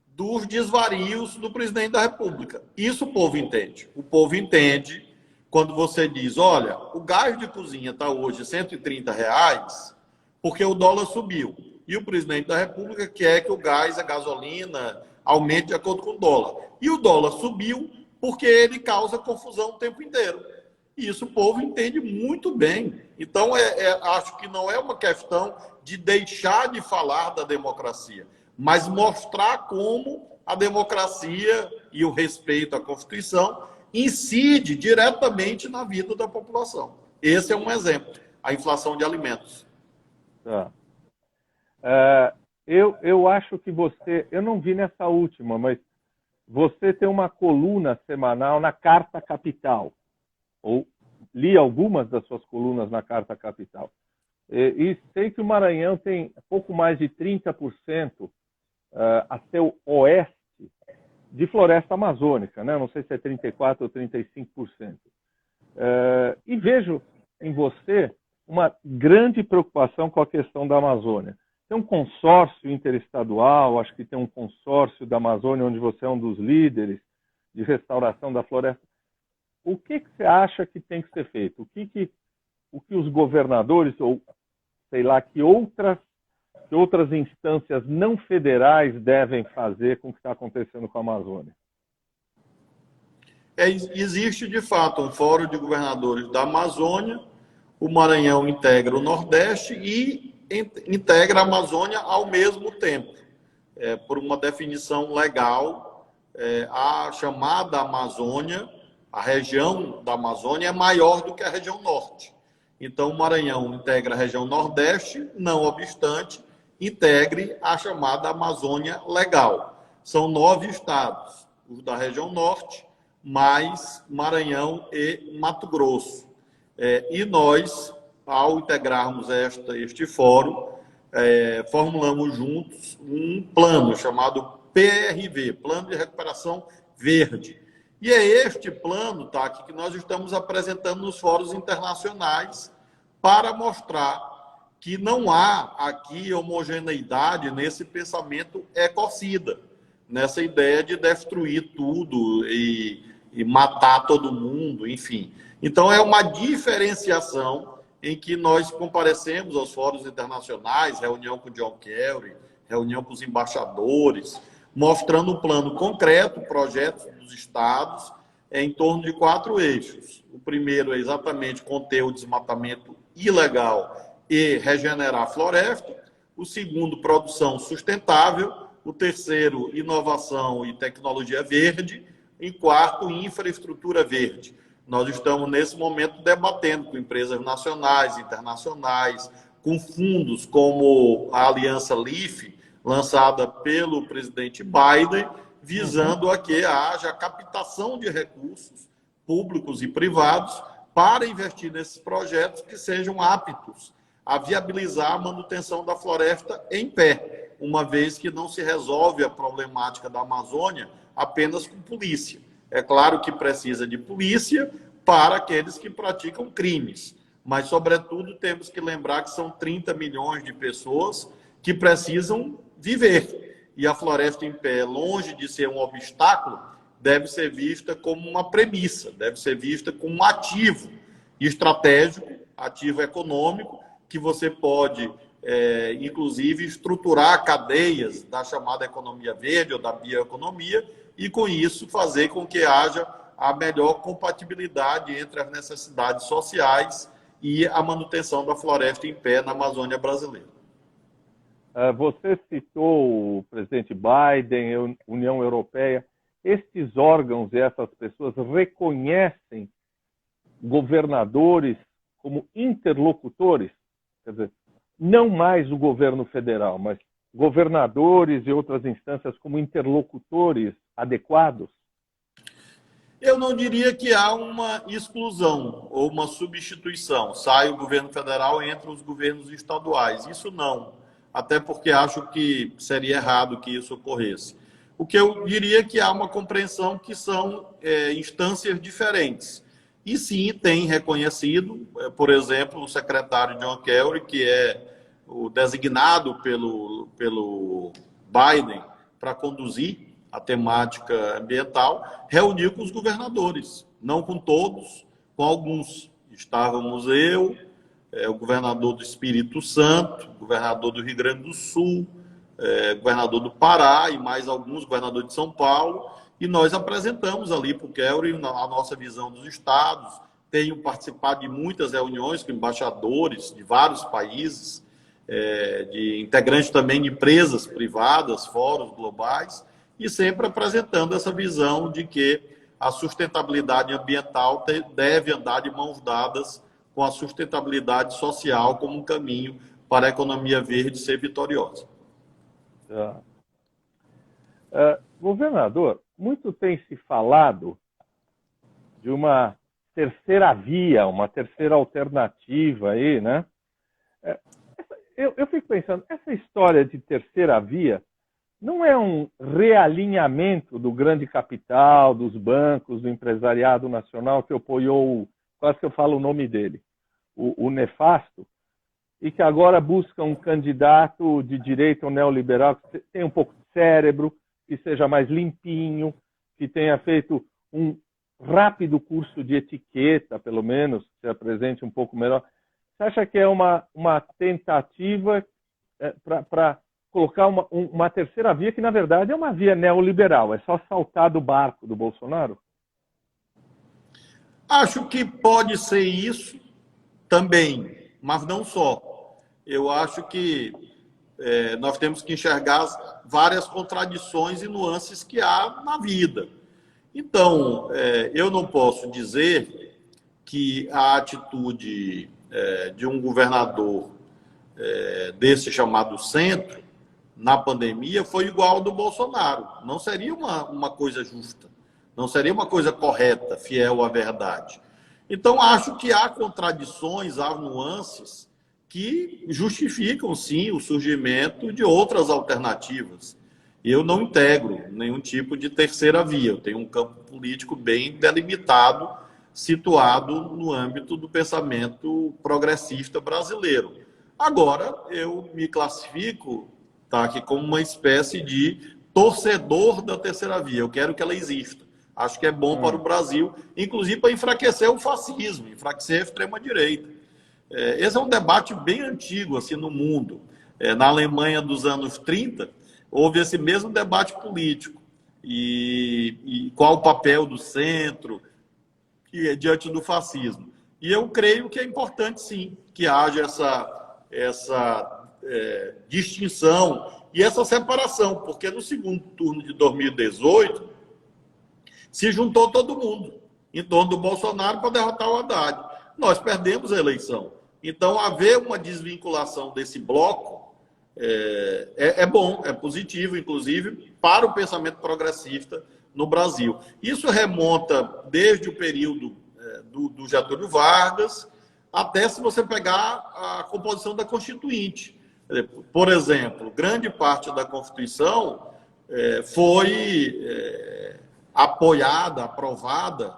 dos desvarios do presidente da República. Isso o povo entende. O povo entende quando você diz, olha, o gás de cozinha está hoje R$130, porque o dólar subiu. E o presidente da República quer que o gás, a gasolina, aumente de acordo com o dólar. E o dólar subiu porque ele causa confusão o tempo inteiro. E isso o povo entende muito bem. Então, acho que não é uma questão de deixar de falar da democracia, mas mostrar como a democracia e o respeito à Constituição incide diretamente na vida da população. Esse é um exemplo, a inflação de alimentos. Tá. Eu acho que você, eu não vi nessa última, mas você tem uma coluna semanal na Carta Capital, ou li algumas das suas colunas na Carta Capital. E sei que o Maranhão tem pouco mais de 30% a seu oeste de floresta amazônica, né? Não sei se é 34% ou 35%. E vejo em você uma grande preocupação com a questão da Amazônia. Tem um consórcio interestadual, acho que tem um consórcio da Amazônia, onde você é um dos líderes de restauração da floresta. O que você acha que tem que ser feito? O que os governadores, ou sei lá, que outras instâncias não federais devem fazer com o que está acontecendo com a Amazônia? Existe, de fato, um fórum de governadores da Amazônia, o Maranhão integra o Nordeste e integra a Amazônia ao mesmo tempo. por uma definição legal, a chamada Amazônia, a região da Amazônia é maior do que a região norte. Então, o Maranhão integra a região nordeste, não obstante, integre a chamada Amazônia Legal. São 9 estados, os da região norte, mais Maranhão e Mato Grosso. E nós, ao integrarmos este fórum, formulamos juntos um plano chamado PRV, Plano de Recuperação Verde. E é este plano, Taki, que nós estamos apresentando nos fóruns internacionais para mostrar que não há aqui homogeneidade nesse pensamento ecocida, nessa ideia de destruir tudo e matar todo mundo, enfim. Então, é uma diferenciação em que nós comparecemos aos fóruns internacionais, reunião com o John Kerry, reunião com os embaixadores, mostrando um plano concreto, projetos dos estados, em torno de 4 eixos. O primeiro é exatamente conter o desmatamento ilegal e regenerar a floresta. O segundo, produção sustentável. O terceiro, inovação e tecnologia verde. E quarto, infraestrutura verde. Nós estamos, nesse momento, debatendo com empresas nacionais, internacionais, com fundos como a Aliança LEAF, lançada pelo presidente Biden, visando a que haja captação de recursos públicos e privados para investir nesses projetos que sejam aptos a viabilizar a manutenção da floresta em pé, uma vez que não se resolve a problemática da Amazônia apenas com polícia. É claro que precisa de polícia para aqueles que praticam crimes, mas, sobretudo, temos que lembrar que são 30 milhões de pessoas que precisam viver. E a floresta em pé, longe de ser um obstáculo, deve ser vista como uma premissa, deve ser vista como um ativo estratégico, ativo econômico, que você pode, inclusive, estruturar cadeias da chamada economia verde ou da bioeconomia e, com isso, fazer com que haja a melhor compatibilidade entre as necessidades sociais e a manutenção da floresta em pé na Amazônia brasileira. Você citou o presidente Biden, a União Europeia. Estes órgãos e essas pessoas reconhecem governadores como interlocutores? Quer dizer, não mais o governo federal, mas governadores e outras instâncias como interlocutores adequados? Eu não diria que há uma exclusão ou uma substituição. Sai o governo federal e entra os governos estaduais. Isso não. Até porque acho que seria errado que isso ocorresse. O que eu diria é que há uma compreensão que são instâncias diferentes. E sim, tem reconhecido, por exemplo, o secretário John Kerry, que é o designado pelo Biden para conduzir a temática ambiental, reuniu com os governadores. Não com todos, com alguns. Estávamos eu, o governador do Espírito Santo, governador do Rio Grande do Sul, governador do Pará e mais alguns, governador de São Paulo, e nós apresentamos ali para o Kerry a nossa visão dos estados. Tenho participado de muitas reuniões com embaixadores de vários países, de integrantes também de empresas privadas, fóruns globais, e sempre apresentando essa visão de que a sustentabilidade ambiental deve andar de mãos dadas com a sustentabilidade social como um caminho para a economia verde ser vitoriosa. Governador, muito tem se falado de uma terceira via, uma terceira alternativa aí, né? Eu fico pensando, essa história de terceira via não é um realinhamento do grande capital, dos bancos, do empresariado nacional que apoiou, quase que eu falo o nome dele, o nefasto, e que agora busca um candidato de direita ou neoliberal que tenha um pouco de cérebro, que seja mais limpinho, que tenha feito um rápido curso de etiqueta, pelo menos, que se apresente um pouco melhor. Você acha que é uma tentativa para colocar uma terceira via que, na verdade, é uma via neoliberal? É só saltar do barco do Bolsonaro? Acho que pode ser isso também, mas não só. Eu acho que nós temos que enxergar as várias contradições e nuances que há na vida. Então, eu não posso dizer que a atitude de um governador desse chamado centro, na pandemia, foi igual ao do Bolsonaro. Não seria uma coisa justa, não seria uma coisa correta, fiel à verdade. Então, acho que há contradições, há nuances que justificam, sim, o surgimento de outras alternativas. Eu não integro nenhum tipo de terceira via, eu tenho um campo político bem delimitado, situado no âmbito do pensamento progressista brasileiro. Agora, eu me classifico, tá, aqui como uma espécie de torcedor da terceira via. Eu quero que ela exista. Acho que é bom para o Brasil, inclusive para enfraquecer o fascismo, enfraquecer a extrema-direita. Esse é um debate bem antigo assim, no mundo. Na Alemanha dos anos 30, houve esse mesmo debate político. E qual o papel do centro diante do fascismo. E eu creio que é importante, sim, que haja essa distinção e essa separação, porque no segundo turno de 2018 se juntou todo mundo em torno do Bolsonaro para derrotar o Haddad. Nós perdemos a eleição. Então, haver uma desvinculação desse bloco é bom, é positivo, inclusive, para o pensamento progressista no Brasil. Isso remonta desde o período do Getúlio Vargas até, se você pegar a composição da Constituinte. Por exemplo, grande parte da Constituição foi apoiada, aprovada,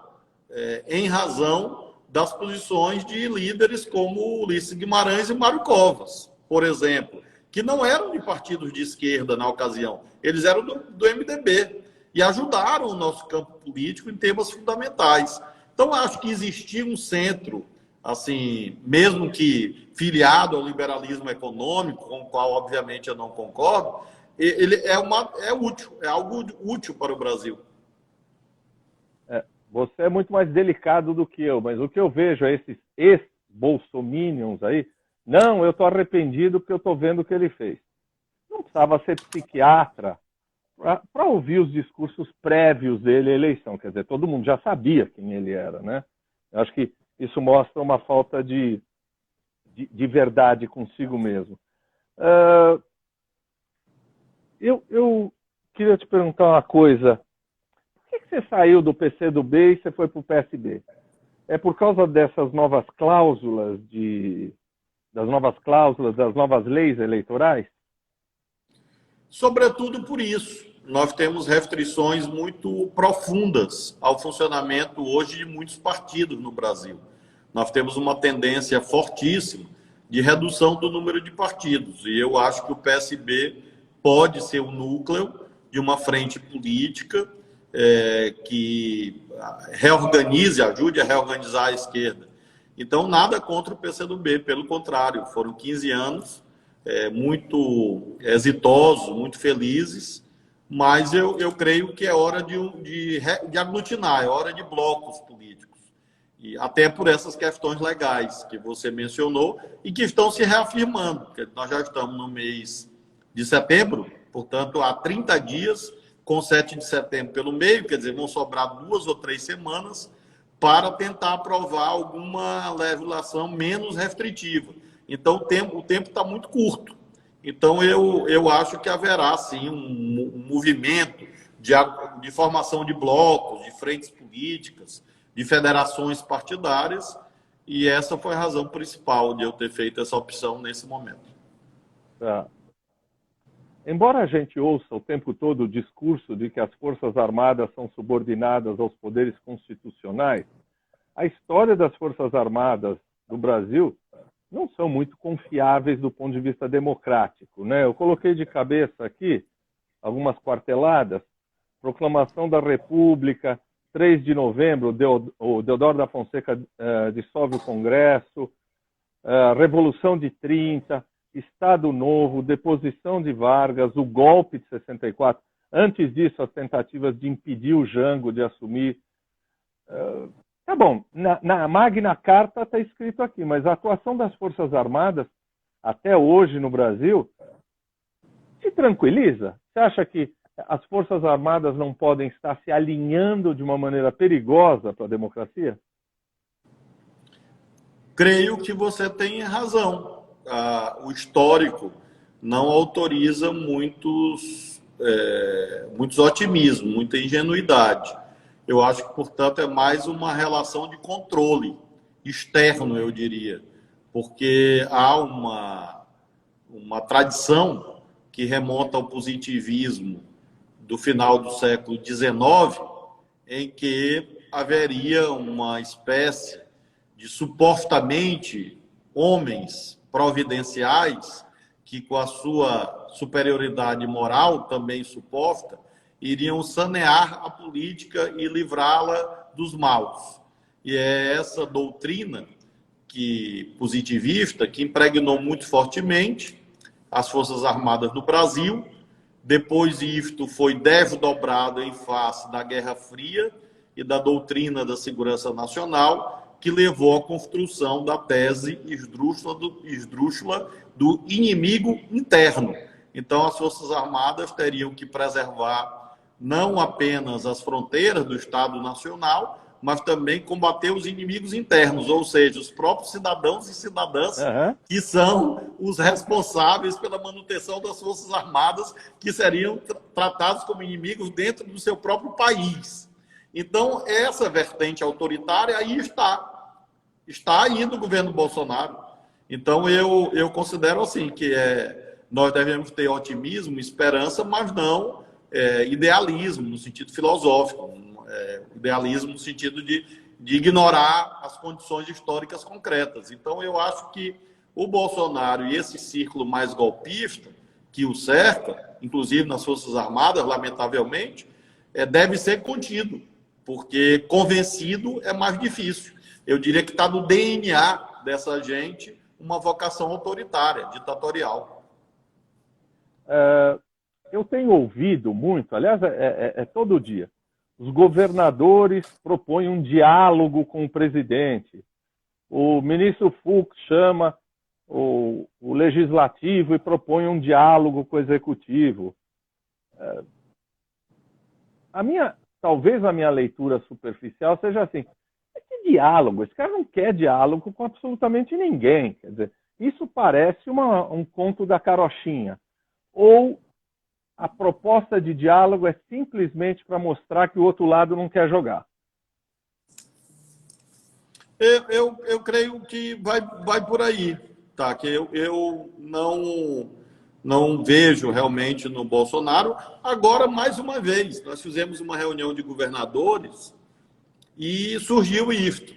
em razão das posições de líderes como Ulisses Guimarães e Mário Covas, por exemplo, que não eram de partidos de esquerda na ocasião, eles eram do MDB e ajudaram o nosso campo político em temas fundamentais. Então, acho que existia um centro, assim, mesmo que filiado ao liberalismo econômico, com o qual, obviamente, eu não concordo, ele é útil, é algo útil para o Brasil. Você é muito mais delicado do que eu, mas o que eu vejo é esses ex-bolsominions aí. Não, eu estou arrependido porque eu estou vendo o que ele fez. Não precisava ser psiquiatra para ouvir os discursos prévios dele à eleição. Quer dizer, todo mundo já sabia quem ele era, né? Eu acho que isso mostra uma falta de verdade consigo mesmo. Eu queria te perguntar uma coisa. Por que você saiu do PCdoB e você foi para o PSB? É por causa dessas novas cláusulas, das novas leis eleitorais? Sobretudo por isso. Nós temos restrições muito profundas ao funcionamento hoje de muitos partidos no Brasil. Nós temos uma tendência fortíssima de redução do número de partidos. E eu acho que o PSB pode ser o núcleo de uma frente política que reorganize, ajude a reorganizar a esquerda. Então, nada contra o PCdoB, pelo contrário, foram 15 anos muito exitosos, muito felizes, mas eu creio que é hora de aglutinar, é hora de blocos políticos. E até por essas questões legais que você mencionou e que estão se reafirmando, porque nós já estamos no mês de setembro, portanto, há 30 dias, com 7 de setembro pelo meio, quer dizer, vão sobrar 2 ou 3 semanas para tentar aprovar alguma legislação menos restritiva. Então, o tempo está muito curto. Então, eu acho que haverá, sim, um movimento de formação de blocos, de frentes políticas, de federações partidárias, e essa foi a razão principal de eu ter feito essa opção nesse momento. Tá. Embora a gente ouça o tempo todo o discurso de que as Forças Armadas são subordinadas aos poderes constitucionais, a história das Forças Armadas do Brasil não são muito confiáveis do ponto de vista democrático, né? Eu coloquei de cabeça aqui algumas quarteladas: Proclamação da República, 3 de novembro, o Deodoro da Fonseca dissolve o Congresso, Revolução de 30, Estado Novo, deposição de Vargas, o golpe de 64. Antes disso, as tentativas de impedir o Jango de assumir. Tá bom, na Magna Carta está escrito aqui, mas a atuação das Forças Armadas, até hoje no Brasil, te tranquiliza? Você acha que as Forças Armadas não podem estar se alinhando de uma maneira perigosa para a democracia? Creio que você tem razão. O histórico não autoriza muitos otimismos, muita ingenuidade. Eu acho que, portanto, é mais uma relação de controle externo, eu diria, porque há uma tradição que remonta ao positivismo do final do século XIX, em que haveria uma espécie de supostamente homens providenciais que, com a sua superioridade moral também suposta, iriam sanear a política e livrá-la dos maus. E é essa doutrina positivista que impregnou muito fortemente as Forças Armadas do Brasil. Depois isto foi desdobrado em face da Guerra Fria e da doutrina da segurança nacional, que levou à construção da tese esdrúxula do inimigo interno. Então, as Forças Armadas teriam que preservar não apenas as fronteiras do Estado Nacional, mas também combater os inimigos internos, ou seja, os próprios cidadãos e cidadãs que são os responsáveis pela manutenção das Forças Armadas, que seriam tratados como inimigos dentro do seu próprio país. Então, essa vertente autoritária aí está aí no governo Bolsonaro. Então, eu considero assim que nós devemos ter otimismo, esperança, mas não idealismo no sentido filosófico, idealismo no sentido de ignorar as condições históricas concretas. Então, eu acho que o Bolsonaro e esse círculo mais golpista que o cerca, inclusive nas Forças Armadas, lamentavelmente, deve ser contido, porque convencido é mais difícil. Eu diria que está no DNA dessa gente uma vocação autoritária, ditatorial. Eu tenho ouvido muito, aliás, todo dia, os governadores propõem um diálogo com o presidente. O ministro Fux chama o legislativo e propõe um diálogo com o executivo. Talvez a minha leitura superficial seja assim: que diálogo? Esse cara não quer diálogo com absolutamente ninguém. Quer dizer, isso parece um conto da carochinha. Ou a proposta de diálogo é simplesmente para mostrar que o outro lado não quer jogar? Eu creio que vai por aí, tá? Que eu não vejo realmente no Bolsonaro. Agora, mais uma vez, nós fizemos uma reunião de governadores e surgiu isto.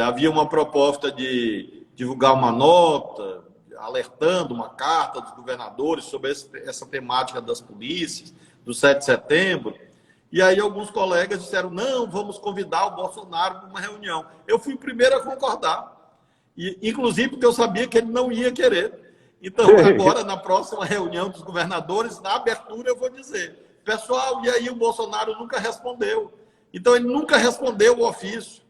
Havia uma proposta de divulgar uma nota alertando, uma carta dos governadores sobre essa temática das polícias, do 7 de setembro. E aí alguns colegas disseram: não, vamos convidar o Bolsonaro para uma reunião. Eu fui o primeiro a concordar, inclusive porque eu sabia que ele não ia querer. Então, agora, na próxima reunião dos governadores, na abertura, eu vou dizer: pessoal, e aí o Bolsonaro nunca respondeu. Então, ele nunca respondeu o ofício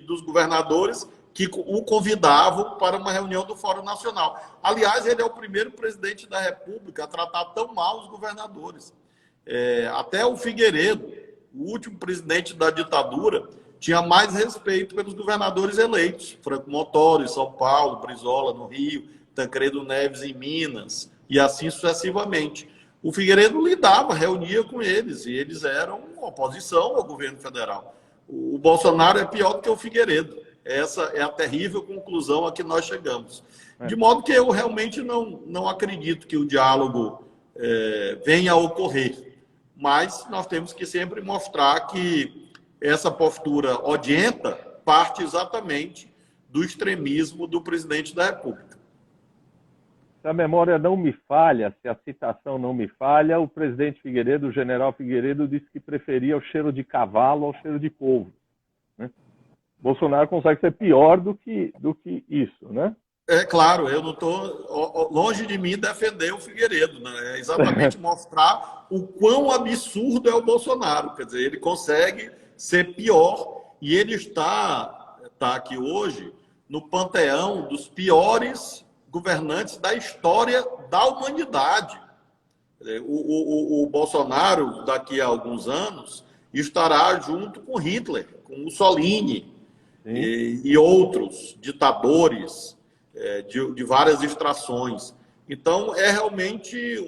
dos governadores que o convidavam para uma reunião do Fórum Nacional. Aliás, ele é o primeiro presidente da República a tratar tão mal os governadores. Até o Figueiredo, o último presidente da ditadura, tinha mais respeito pelos governadores eleitos. Franco Montoro, em São Paulo, Brizola, no Rio, Tancredo Neves, em Minas, e assim sucessivamente. O Figueiredo lidava, reunia com eles, e eles eram oposição ao governo federal. O Bolsonaro é pior do que o Figueiredo. Essa é a terrível conclusão a que nós chegamos. De modo que eu realmente não acredito que o diálogo venha a ocorrer. Mas nós temos que sempre mostrar que essa postura odienta parte exatamente do extremismo do presidente da República. Se a memória não me falha, se a citação não me falha, o presidente Figueiredo, o general Figueiredo, disse que preferia o cheiro de cavalo ao cheiro de polvo. Né? Bolsonaro consegue ser pior do que isso, né? É claro, eu não estou longe de mim defender o Figueiredo, né? É exatamente mostrar o quão absurdo é o Bolsonaro. Quer dizer, ele consegue ser pior e ele está aqui hoje no panteão dos piores governantes da história da humanidade. O Bolsonaro, daqui a alguns anos, estará junto com Hitler, com Mussolini e outros ditadores de várias extrações. Então, é realmente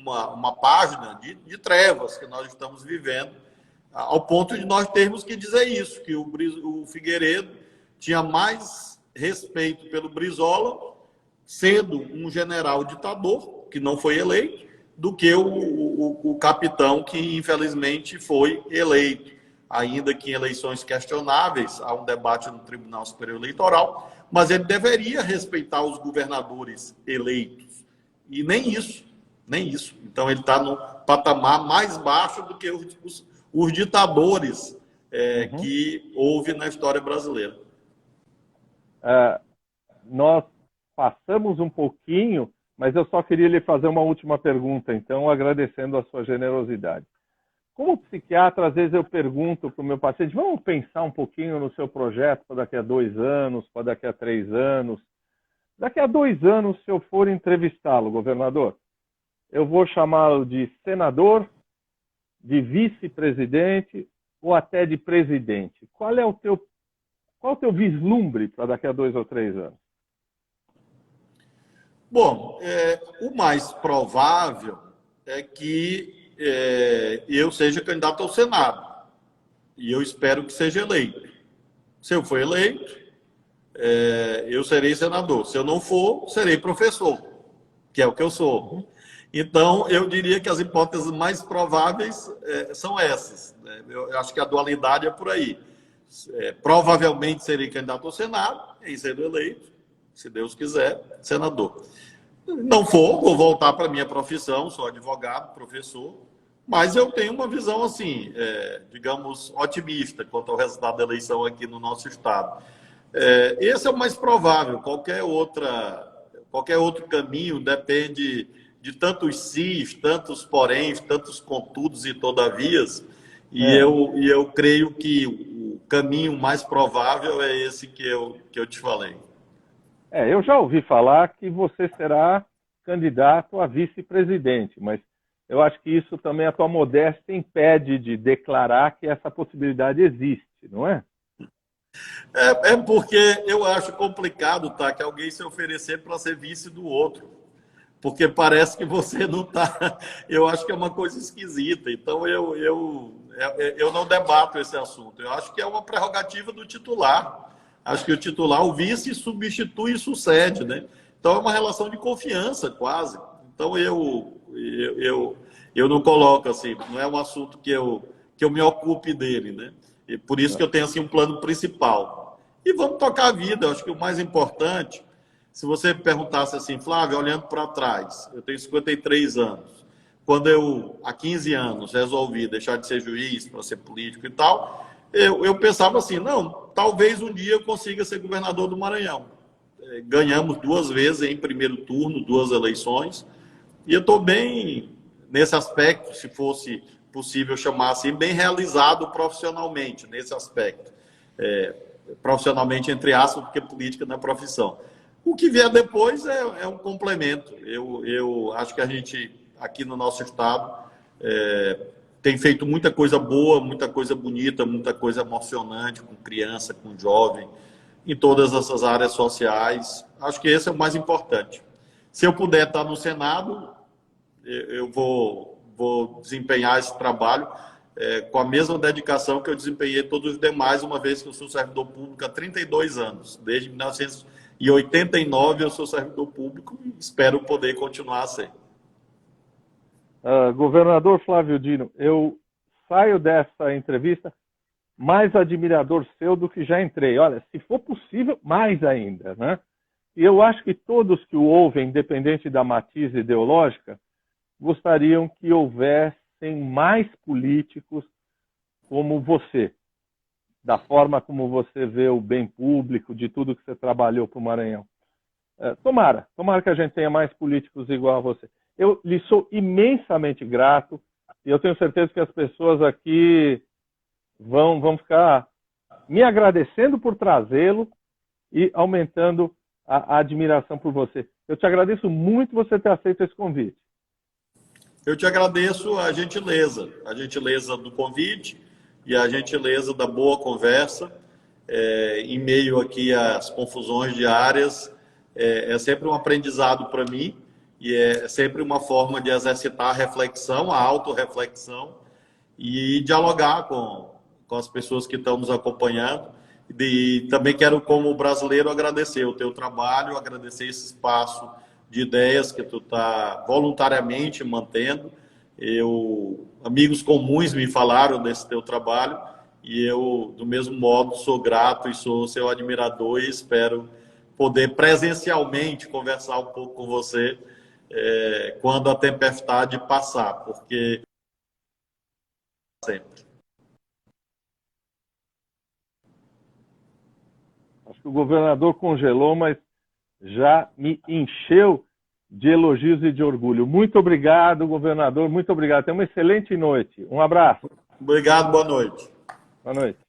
uma página de trevas que nós estamos vivendo, ao ponto de nós termos que dizer isso, que o Figueiredo tinha mais respeito pelo Brizola, sendo um general ditador, que não foi eleito, do que o capitão que, infelizmente, foi eleito. Ainda que em eleições questionáveis, há um debate no Tribunal Superior Eleitoral, mas ele deveria respeitar os governadores eleitos. E nem isso, nem isso. Então, ele está no patamar mais baixo do que os ditadores que houve na história brasileira. Nós passamos um pouquinho, mas eu só queria lhe fazer uma última pergunta, então, agradecendo a sua generosidade. Como psiquiatra, às vezes eu pergunto para o meu paciente, vamos pensar um pouquinho no seu projeto para daqui a 2 anos, para daqui a 3 anos. Daqui a 2 anos, se eu for entrevistá-lo, governador, eu vou chamá-lo de senador, de vice-presidente ou até de presidente. Qual é o teu vislumbre para daqui a 2 ou 3 anos? Bom, o mais provável é que eu seja candidato ao Senado. E eu espero que seja eleito. Se eu for eleito, eu serei senador. Se eu não for, serei professor, que é o que eu sou. Então, eu diria que as hipóteses mais prováveis são essas. Eu acho que a dualidade é por aí. Provavelmente serei candidato ao Senado e sendo eleito, se Deus quiser, senador. Não for, vou voltar para a minha profissão, sou advogado, professor, mas eu tenho uma visão, assim, digamos, otimista quanto ao resultado da eleição aqui no nosso estado. Esse é o mais provável. Qualquer outro caminho depende de tantos sis, tantos poréns, tantos contudos e todavias, e eu creio que o caminho mais provável é esse que eu te falei. Eu já ouvi falar que você será candidato a vice-presidente, mas eu acho que isso também, a tua modéstia impede de declarar que essa possibilidade existe, não é? Porque eu acho complicado, tá, que alguém se oferecer para ser vice do outro. Porque parece que você não está... Eu acho que é uma coisa esquisita. Então, eu não debato esse assunto. Eu acho que é uma prerrogativa do titular. Acho que o titular, o vice, substitui e sucede, né? Então, é uma relação de confiança, quase. Então, eu não coloco assim, não é um assunto que eu me ocupe dele, né? E por isso que eu tenho assim, um plano principal. E vamos tocar a vida. Eu acho que o mais importante, se você perguntasse assim, Flávio, olhando para trás, eu tenho 53 anos. Quando eu, há 15 anos, resolvi deixar de ser juiz para ser político e tal, eu pensava assim, não, talvez um dia eu consiga ser governador do Maranhão. Ganhamos 2 vezes em primeiro turno, 2 eleições, e eu estou bem nesse aspecto, se fosse possível chamar assim, bem realizado profissionalmente nesse aspecto. Profissionalmente, entre aspas, porque política não é profissão. O que vier depois é um complemento. Eu acho que a gente, aqui no nosso estado, tem feito muita coisa boa, muita coisa bonita, muita coisa emocionante com criança, com jovem, em todas essas áreas sociais. Acho que esse é o mais importante. Se eu puder estar no Senado, eu vou desempenhar esse trabalho com a mesma dedicação que eu desempenhei todos os demais, uma vez que eu sou servidor público há 32 anos. Desde 1989 eu sou servidor público e espero poder continuar a ser. Governador Flávio Dino, eu saio dessa entrevista mais admirador seu do que já entrei. Olha, se for possível, mais ainda, né? E eu acho que todos que o ouvem, independente da matiz ideológica, gostariam que houvessem mais políticos como você, da forma como você vê o bem público, de tudo que você trabalhou para o Maranhão. Tomara que a gente tenha mais políticos igual a você. Eu lhe sou imensamente grato e eu tenho certeza que as pessoas aqui vão ficar me agradecendo por trazê-lo e aumentando a admiração por você. Eu te agradeço muito você ter aceito esse convite. Eu te agradeço a gentileza do convite e a gentileza da boa conversa. Em meio aqui às confusões diárias, é sempre um aprendizado para mim e é sempre uma forma de exercitar a reflexão, a autorreflexão e dialogar com as pessoas que estão nos acompanhando. E também quero, como brasileiro, agradecer o teu trabalho, agradecer esse espaço de ideias que tu está voluntariamente mantendo. Amigos comuns me falaram desse teu trabalho e eu, do mesmo modo, sou grato e sou seu admirador e espero poder presencialmente conversar um pouco com você quando a tempestade passar, porque sempre. Acho que o governador congelou, mas já me encheu de elogios e de orgulho. Muito obrigado, governador. Muito obrigado. Tenha uma excelente noite. Um abraço. Obrigado, boa noite. Boa noite.